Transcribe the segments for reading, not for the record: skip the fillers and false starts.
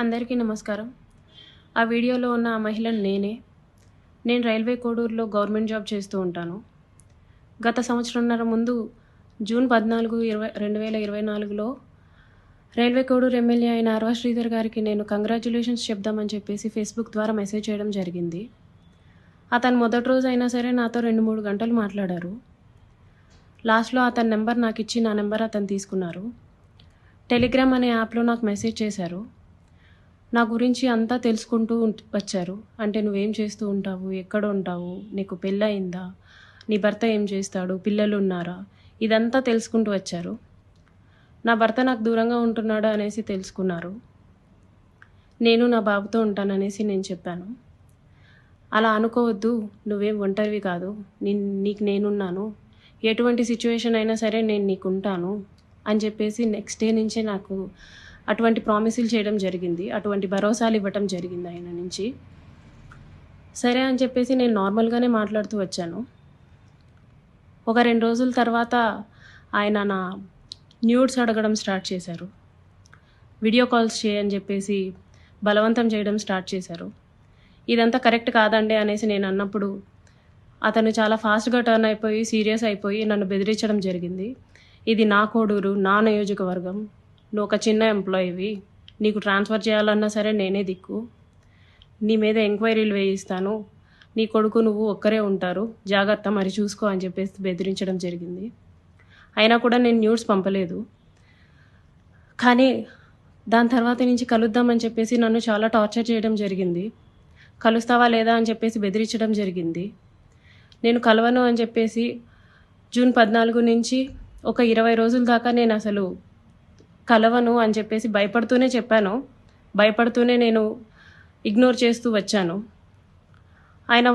అందరికీ నమస్కారం. ఆ వీడియోలో ఉన్న ఆ మహిళను నేనే. నేను రైల్వే కోడూరులో గవర్నమెంట్ జాబ్ చేస్తూ ఉంటాను. గత సంవత్సరంన్నర ముందు జూన్ 14, 2024లో రైల్వే కోడూరు ఎమ్మెల్యే అయిన అర్వా శ్రీధర్ గారికి నేను కంగ్రాచ్యులేషన్స్ చెప్దామని చెప్పేసి ఫేస్బుక్ ద్వారా మెసేజ్ చేయడం జరిగింది. అతను మొదటి రోజు అయినా సరే నాతో 2-3 గంటలు మాట్లాడారు. లాస్ట్‌లో అతని నెంబర్ నాకిచ్చి నా నెంబర్ అతను తీసుకున్నారు. టెలిగ్రామ్ అనే యాప్‌లో నాకు మెసేజ్ చేశారు. నా గురించి అంతా తెలుసుకుంటూ వచ్చారు. అంటే నువ్వేం చేస్తూ ఉంటావు? ఎక్కడ ఉంటావు? నీకు పెళ్ళయిందా? నీ భర్త ఏం చేస్తాడు? పిల్లలున్నారా? ఇదంతా తెలుసుకుంటూ వచ్చారు. నా భర్త నాకు దూరంగా ఉంటున్నాడు అనేసి తెలుసుకున్నారు. నేను నా బాబుతో ఉంటాననేసి నేను చెప్పాను. అలా అనుకోవద్దు, నువ్వేం ఒంటరివి కాదు, నీకు నేనున్నాను, ఎటువంటి సిచ్యువేషన్ అయినా సరే నేను నీకుంటాను అని చెప్పేసి నెక్స్ట్ డే నుంచే నాకు అటువంటి ప్రామిసులు చేయడం జరిగింది. అటువంటి భరోసాలు ఇవ్వటం జరిగింది ఆయన నుంచి. సరే అని చెప్పేసి నేను నార్మల్గానే మాట్లాడుతూ వచ్చాను. ఒక 2 రోజుల తర్వాత ఆయన నా న్యూడ్స్ అడగడం స్టార్ట్ చేశారు. వీడియో కాల్స్ చేయని చెప్పేసి బలవంతం చేయడం స్టార్ట్ చేశారు. ఇదంతా కరెక్ట్ కాదండి అనేసి నేను అన్నప్పుడు అతను చాలా ఫాస్ట్గా టర్న్ అయిపోయి సీరియస్ అయిపోయి నన్ను బెదిరించడం జరిగింది. ఇది నా కోడూరు, నా నియోజకవర్గం, నువ్వు ఒక చిన్న ఎంప్లాయీవి, నీకు ట్రాన్స్ఫర్ చేయాలన్నా సరే నేనే దిక్కు, నీ మీద ఎంక్వైరీలు వేయిస్తాను, నీ కొడుకు నువ్వు ఒక్కరే ఉంటారు, జాగ్రత్త మరి చూసుకో అని చెప్పేసి బెదిరించడం జరిగింది. అయినా కూడా నేను న్యూస్ పంపలేదు. కానీ దాని తర్వాత నుంచి కలుద్దామని చెప్పేసి నన్ను చాలా టార్చర్ చేయడం జరిగింది. కలుస్తావా లేదా అని చెప్పేసి బెదిరించడం జరిగింది. నేను కలవను అని చెప్పేసి జూన్ 14 నుంచి ఒక 20 రోజుల దాకా నేను అసలు కలవను అని చెప్పేసి భయపడుతూనే చెప్పాను. భయపడుతూనే నేను ఇగ్నోర్ చేస్తూ వచ్చాను. ఆయన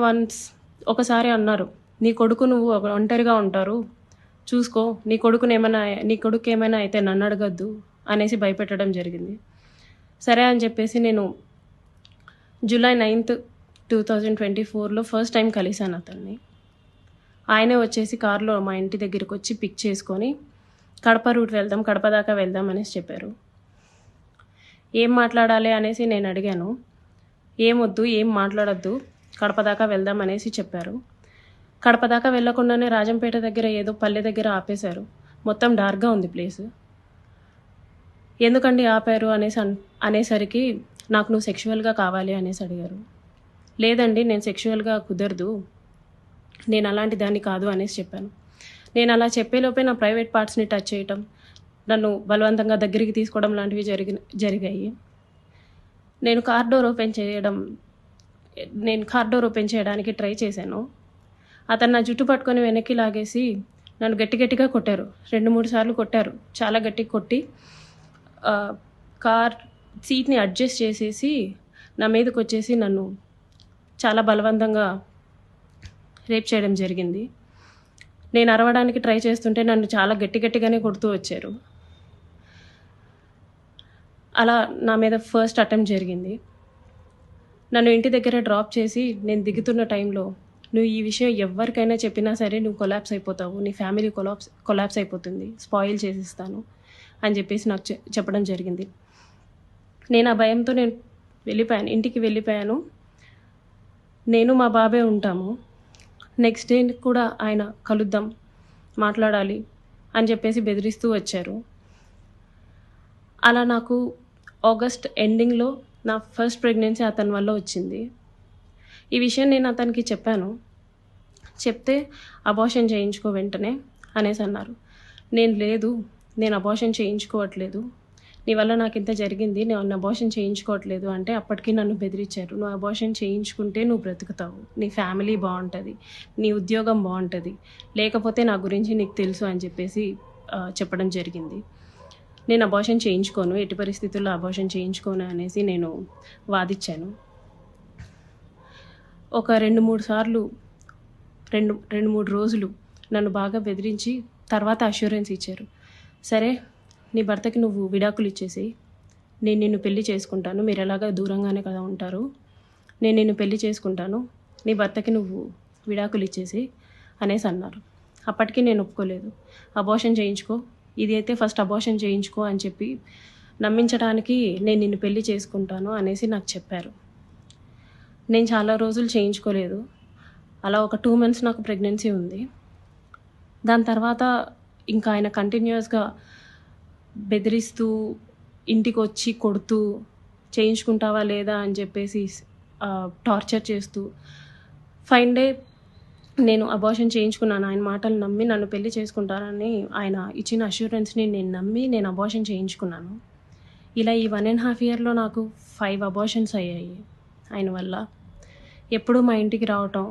ఒకసారి అన్నారు, నీ కొడుకు నువ్వు ఒంటరిగా ఉంటారు, చూసుకో, నీ కొడుకు ఏమైనా అయితే నన్ను అడగద్దు అనేసి భయపెట్టడం జరిగింది. సరే అని చెప్పేసి నేను జూలై 9, 2024లో ఫస్ట్ టైం కలిశాను అతన్ని. ఆయనే వచ్చేసి కారులో మా ఇంటి దగ్గరికి వచ్చి పిక్ చేసుకొని కడప రూట్ వెళ్దాం, కడప దాకా వెళ్దాం అనేసి చెప్పారు. ఏం మాట్లాడాలి అనేసి నేను అడిగాను. ఏమొద్దు, ఏం మాట్లాడొద్దు, కడప దాకా వెళ్దాం అనేసి చెప్పారు. కడప దాకా వెళ్ళకుండానే రాజంపేట దగ్గర ఏదో పల్లె దగ్గర ఆపేశారు. మొత్తం డార్క్గా ఉంది ప్లేస్. ఎందుకండి ఆపారు అనేసరికి నాకు నువ్వు సెక్షువల్గా కావాలి అనేసి అడిగారు. లేదండి, నేను సెక్షువల్గా కుదరదు, నేను అలాంటి దాన్ని కాదు అనేసి చెప్పాను. నేను అలా చెప్పేలోపే నా ప్రైవేట్ పార్ట్స్ని టచ్ చేయటం, నన్ను బలవంతంగా దగ్గరికి తీసుకోవడం లాంటివి జరిగాయి. నేను కార్ డోర్ ఓపెన్ చేయడానికి ట్రై చేశాను. అతను నా జుట్టు పట్టుకొని వెనక్కి లాగేసి నన్ను గట్టిగా కొట్టారు. 2-3 సార్లు కొట్టారు. చాలా గట్టిగా కొట్టి కార్ సీట్ని అడ్జస్ట్ చేసేసి నా మీదకి వచ్చేసి నన్ను చాలా బలవంతంగా రేప్ చేయడం జరిగింది. నేను అరవడానికి ట్రై చేస్తుంటే నన్ను చాలా గట్టిగానే కొడుతూ వచ్చారు. అలా నా మీద ఫస్ట్ అటెంప్ట్ జరిగింది. నన్ను ఇంటి దగ్గర డ్రాప్ చేసి నేను దిగుతున్న టైంలో, నువ్వు ఈ విషయం ఎవరికైనా చెప్పినా సరే నువ్వు కొలాప్స్ అయిపోతావు, నీ ఫ్యామిలీ కొలాప్స్ అయిపోతుంది, స్పాయిల్ చేసిస్తాను అని చెప్పేసి నాకు చెప్పడం జరిగింది. నేను ఆ భయంతో ఇంటికి వెళ్ళిపోయాను. నేను మా బాబే ఉంటాము. నెక్స్ట్ డే కూడా ఆయన కలుద్దాం, మాట్లాడాలి అని చెప్పేసి బెదిరిస్తూ వచ్చారు. అలా నాకు ఆగస్ట్ ఎండింగ్లో నా ఫస్ట్ ప్రెగ్నెన్సీ అతని వల్ల వచ్చింది. ఈ విషయం నేను అతనికి చెప్పాను. చెప్తే అబార్షన్ చేయించుకో వెంటనే అనేసి అన్నారు. నేను అబార్షన్ చేయించుకోవట్లేదు, నీ వల్ల నాకు ఇంత జరిగింది, నేను అబార్షన్ చేయించుకోవట్లేదు అంటే అప్పటికి నన్ను బెదిరించారు. నువ్వు అబార్షన్ చేయించుకుంటే నువ్వు బ్రతుకుతావు, నీ ఫ్యామిలీ బాగుంటుంది, నీ ఉద్యోగం బాగుంటుంది, లేకపోతే నా గురించి నీకు తెలుసు అని చెప్పేసి చెప్పడం జరిగింది. నేను అబార్షన్ చేయించుకోను, ఎట్టి పరిస్థితుల్లో అబార్షన్ చేయించుకోను అనేసి నేను వాదించాను. ఒక 2-3 సార్లు 2-3 రోజులు నన్ను బాగా బెదిరించి తర్వాత అష్యూరెన్స్ ఇచ్చారు. సరే, నీ భర్తకి నువ్వు విడాకులు ఇచ్చేసి నేను నిన్ను పెళ్లి చేసుకుంటాను, మీరు ఎలాగా దూరంగానే కదా ఉంటారు, నేను నిన్ను పెళ్లి చేసుకుంటాను, నీ భర్తకి నువ్వు విడాకులు ఇచ్చేసి అనేసి అన్నారు. అప్పటికి నేను ఒప్పుకోలేదు. అబార్షన్ చేయించుకో, ఇది అయితే ఫస్ట్ అబార్షన్ చేయించుకో అని చెప్పి నమ్మించడానికి నేను నిన్ను పెళ్లి చేసుకుంటాను అనేసి నాకు చెప్పారు. నేను చాలా రోజులు చేయించుకోలేదు. అలా ఒక 2 మంత్స్ నాకు ప్రెగ్నెన్సీ ఉంది. దాని తర్వాత ఇంకా ఆయన కంటిన్యూయస్గా బెదిరిస్తూ, ఇంటికొచ్చి కొడుతూ, చేయించుకుంటావా లేదా అని చెప్పేసి టార్చర్ చేస్తూ, ఫైన్ డే నేను అబార్షన్ చేయించుకున్నాను. ఆయన మాటలు నమ్మి నన్ను పెళ్లి చేసుకుంటానని ఆయన ఇచ్చిన అష్యూరెన్స్ని నేను నమ్మి నేను అబార్షన్ చేయించుకున్నాను. ఇలా ఈ 1.5 ఇయర్లో నాకు 5 అబార్షన్స్ అయ్యాయి ఆయన వల్ల. ఎప్పుడూ మా ఇంటికి రావటం,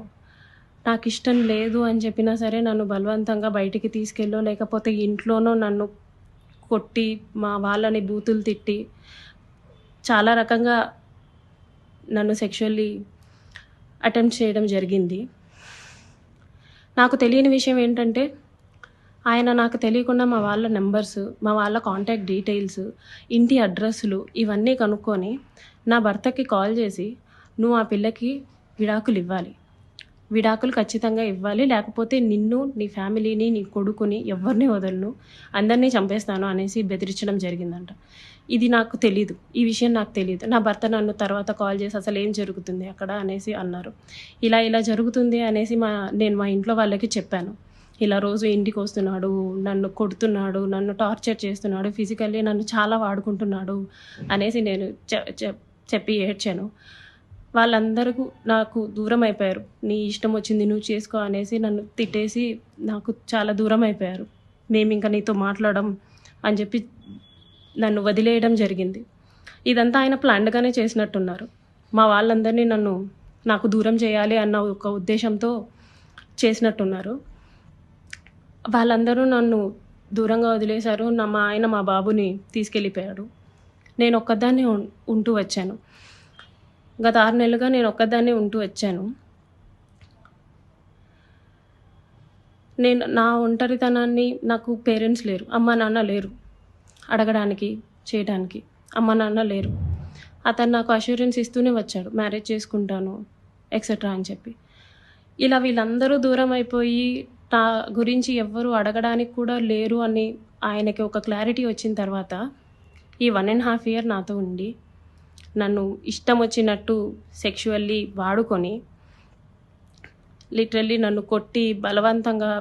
నాకు ఇష్టం లేదు అని చెప్పినా సరే నన్ను బలవంతంగా బయటికి తీసుకెళ్ళో, లేకపోతే ఇంట్లోనో నన్ను కొట్టి, మా వాళ్ళని బూతులు తిట్టి, చాలా రకంగా నన్ను సెక్షువల్లీ అటెంప్ట్ చేయడం జరిగింది. నాకు తెలియని విషయం ఏంటంటే, ఆయన నాకు తెలియకుండా మా వాళ్ళ నెంబర్స్, మా వాళ్ళ కాంటాక్ట్ డీటెయిల్స్, ఇంటి అడ్రస్లు ఇవన్నీ కనుక్కొని నా భర్తకి కాల్ చేసి, నువ్వు ఆ పిల్లకి విడాకులు ఇవ్వాలి, విడాకులు ఖచ్చితంగా ఇవ్వాలి, లేకపోతే నిన్ను, నీ ఫ్యామిలీని, నీ కొడుకుని ఎవరిని వదలను, అందరినీ చంపేస్తాను అనేసి బెదిరించడం జరిగిందంట. ఇది నాకు తెలీదు, ఈ విషయం నాకు తెలీదు. నా భర్త నన్ను తర్వాత కాల్ చేసి అసలు ఏం జరుగుతుంది అక్కడ అనేసి అన్నారు. ఇలా జరుగుతుంది అనేసి నేను మా ఇంట్లో వాళ్ళకి చెప్పాను. ఇలా రోజు ఇంటికి వస్తున్నాడు, నన్ను కొడుతున్నాడు, నన్ను టార్చర్ చేస్తున్నాడు, ఫిజికల్లీ నన్ను చాలా వాడుకుంటున్నాడు అనేసి నేను చెప్పి ఏడ్చాను. వాళ్ళందరూ నాకు దూరం అయిపోయారు. నీ ఇష్టం వచ్చింది నువ్వు చేసుకో అనేసి నన్ను తిట్టేసి నాకు చాలా దూరం అయిపోయారు. మేము ఇంకా నీతో మాట్లాడడం అని చెప్పి నన్ను వదిలేయడం జరిగింది. ఇదంతా ఆయన ప్లాన్డ్గానే చేసినట్టున్నారు. మా వాళ్ళందరినీ నాకు దూరం చేయాలి అన్న ఒక ఉద్దేశంతో చేసినట్టున్నారు. వాళ్ళందరూ నన్ను దూరంగా వదిలేశారు. మా ఆయన మా బాబుని తీసుకెళ్ళిపోయాడు. నేను ఒక్కదాన్నే ఉంటూ వచ్చాను. గత 6 నెలలుగా నేను ఒక్కదాన్నే ఉంటూ వచ్చాను. నేను నా ఒంటరితనాన్ని, నాకు పేరెంట్స్ లేరు, అమ్మ నాన్న లేరు అడగడానికి, చేయడానికి. అమ్మ నాన్న లేరు. అతను నాకు అష్యూరెన్స్ ఇస్తూనే వచ్చాడు, మ్యారేజ్ చేసుకుంటాను ఎక్సెట్రా అని చెప్పి. ఇలా వీళ్ళందరూ దూరం అయిపోయి నా గురించి ఎవ్వరూ అడగడానికి కూడా లేరు అని ఆయనకి ఒక క్లారిటీ వచ్చిన తర్వాత ఈ 1.5 ఇయర్ నాతో ఉండి నన్ను ఇష్టం వచ్చినట్టు సెక్షువల్లీ వాడుకొని, లిటరల్లీ నన్ను కొట్టి బలవంతంగా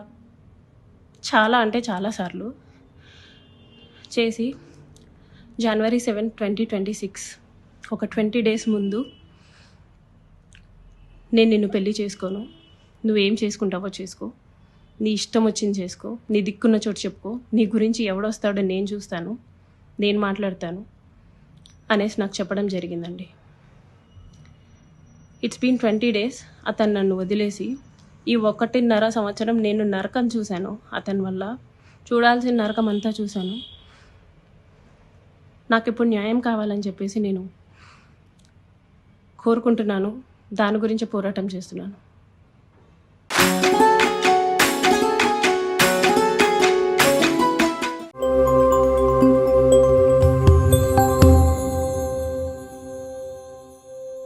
చాలా అంటే చాలాసార్లు చేసి January 7, 2026 ఒక 20 డేస్ ముందు, నేను నిన్ను పెళ్లి చేసుకోను, నువ్వేం చేసుకుంటావో చేసుకో, నీ ఇష్టం వచ్చింది చేసుకో, నీ దిక్కున్న చోటు చెప్పుకో, నీ గురించి ఎవడొస్తాడో నేను చూస్తాను, నేను మాట్లాడతాను అనేసి నాకు చెప్పడం జరిగిందండి. ఇట్స్ బీన్ 20 డేస్ అతను నన్ను వదిలేసి. ఈ 1.5 సంవత్సరం నేను నరకం చూశాను అతని వల్ల. చూడాల్సిన నరకం అంతా చూశాను. నాకు ఇప్పుడు న్యాయం కావాలని చెప్పేసి నేను కోరుకుంటున్నాను. దాని గురించి పోరాటం చేస్తున్నాను.